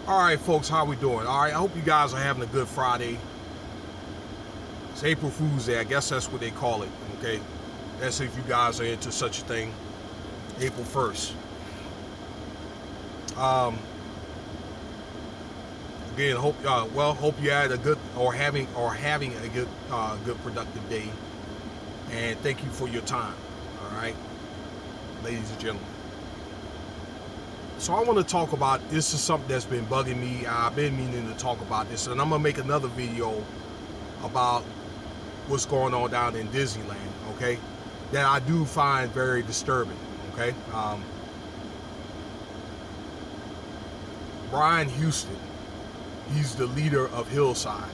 All right, folks, how we doing? All right, I hope you guys are having a good Friday. It's April Fool's Day. I guess that's what they call it, okay? That's if you guys are into such a thing. April 1st. Again, hope you had a good or having a good productive day. And thank you for your time. All right, ladies and gentlemen. So I want to talk about, this is something that's been bugging me. I've been meaning to talk about this, and I'm going to make another video about what's going on down in Disneyland, okay? That I do find very disturbing, okay? Brian Houston, he's the leader of Hillside,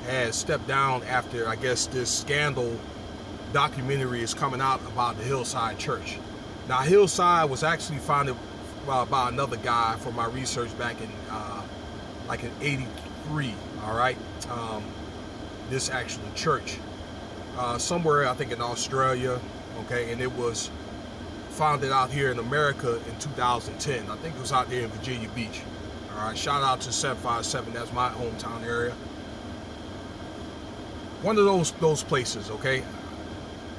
has stepped down after, I guess, this scandal documentary is coming out about the Hillside Church. Now, Hillside was actually founded by another guy from my research back in like in '83. All right, this actual church somewhere I think in Australia. Okay, and it was founded out here in America in 2010. I think it was out there in Virginia Beach. All right, shout out to 757. That's my hometown area. One of those places. Okay,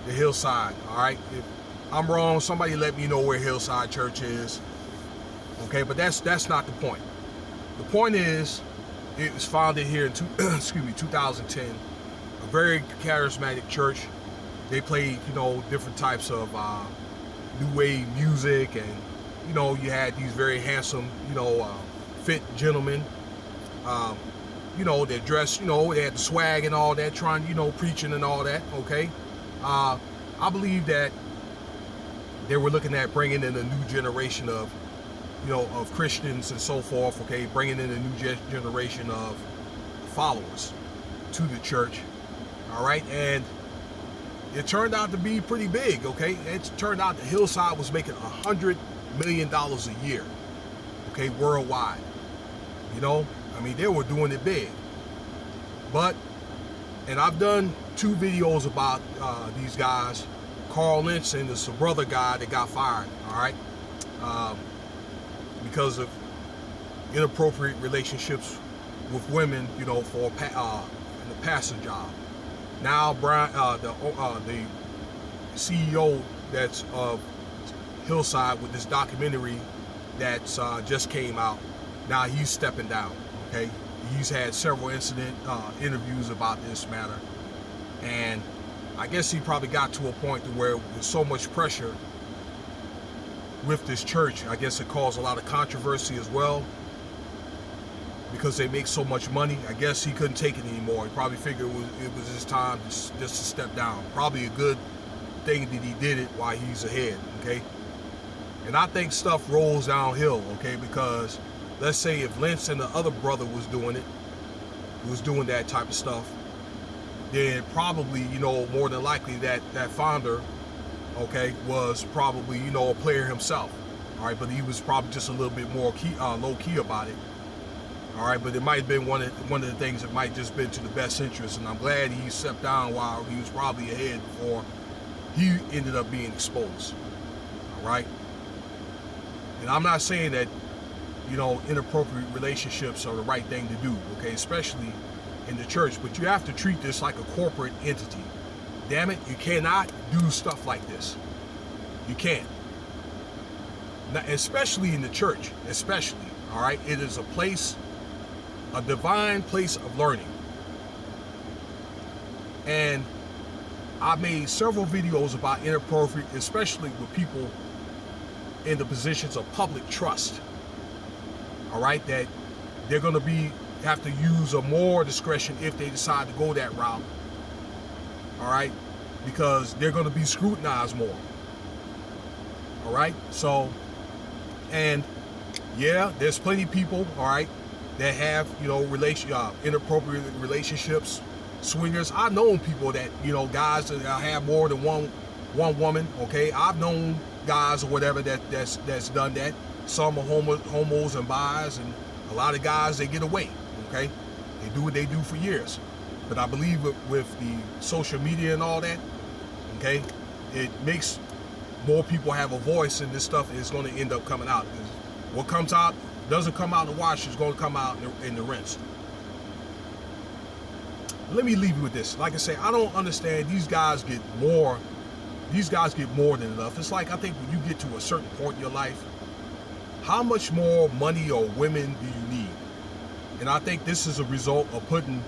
the Hillside. All right. If I'm wrong, somebody let me know where Hillside Church is. Okay, but that's not the point. The point is, it was founded here in 2010. A very charismatic church. They played, different types of new wave music, and you had these very handsome, fit gentlemen. They dressed, they had the swag and all that, trying, preaching and all that. Okay, I believe that they were looking at bringing in a new generation of, of Christians and so forth, okay, bringing in a new generation of followers to the church, all right, and it turned out to be pretty big, okay. It turned out that Hillside was making $100 million a year, okay, worldwide, I mean, they were doing it big, and I've done 2 videos about these guys. Carl Lynch and this brother guy that got fired, all right, because of inappropriate relationships with women, for in the pastor job. Now Brian, the CEO that's of Hillside with this documentary that's just came out. Now he's stepping down. Okay, he's had several interviews about this matter, and I guess he probably got to a point to where with so much pressure with this church, I guess it caused a lot of controversy as well, because they make so much money. I guess he couldn't take it anymore. He probably figured it was his time just to step down. Probably a good thing that he did it while he's ahead, okay? And I think stuff rolls downhill, okay, because let's say if Lynch and the other brother was doing that type of stuff, then probably, more than likely that founder, okay, was probably, a player himself, all right, but he was probably just a little bit more low-key about it, all right, but it might have been one of the things that might just been to the best interest, and I'm glad he stepped down while he was probably ahead before he ended up being exposed, all right, and I'm not saying that, inappropriate relationships are the right thing to do, okay, especially in the church, but you have to treat this like a corporate entity. Damn it, you cannot do stuff like this. You can't. Now, especially in the church, all right? It is a divine place of learning. And I made several videos about inappropriate, especially with people in the positions of public trust, all right? That they're going to have to use a more discretion if they decide to go that route, all right, because they're going to be scrutinized more, all right. So, and yeah, there's plenty of people, all right, that have inappropriate relationships, swingers. I've known people that guys that have more than one woman, okay. I've known guys or whatever that's done that. Some are homos and bis, and a lot of guys, they get away. Okay, they do what they do for years, but I believe with the social media and all that, okay, it makes more people have a voice, and this stuff is going to end up coming out. What comes out Doesn't come out in the wash, it's going to come out in the rinse. Let me leave you with this. Like I say, I don't understand. These guys get more than enough. It's like, I think when you get to a certain point in your life, how much more money or women do you need? And I think this is a result of putting,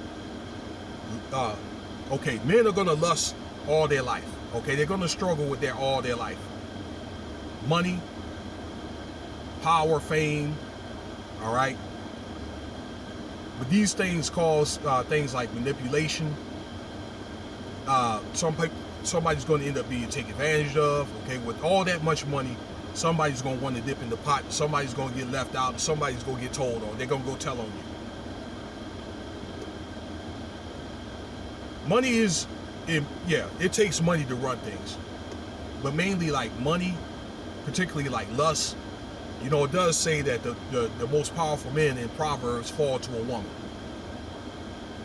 okay, men are going to lust all their life. Okay, they're going to struggle with that all their life. Money, power, fame, all right? But these things cause things like manipulation. Somebody's going to end up being taken advantage of. Okay, with all that much money, somebody's going to want to dip in the pot. Somebody's going to get left out. Somebody's going to get told on. They're going to go tell on you. Money is, it takes money to run things. But mainly like money, particularly like lust. You know, it does say that the most powerful men in Proverbs fall to a woman.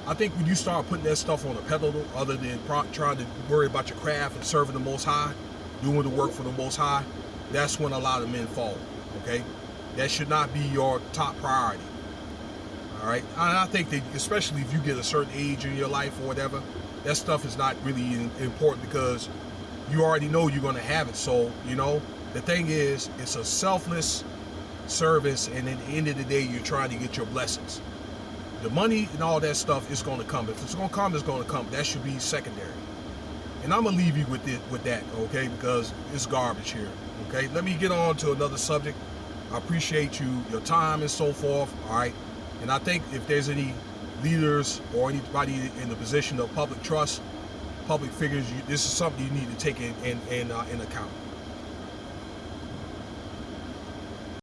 I think when you start putting that stuff on a pedestal, other than trying to worry about your craft and serving the Most High, doing the work for the Most High, that's when a lot of men fall, okay? That should not be your top priority, all right? And I think that especially if you get a certain age in your life or whatever, that stuff is not really important because you already know you're going to have it. So, you know, the thing is, it's a selfless service, and at the end of the day, you're trying to get your blessings. The money and all that stuff is going to come. If it's going to come, it's going to come. That should be secondary. And I'm going to leave you with that, okay, because it's garbage here, okay? Let me get on to another subject. I appreciate your time and so forth, all right? And I think if there's any leaders or anybody in the position of public trust, public figures, this is something you need to take in account.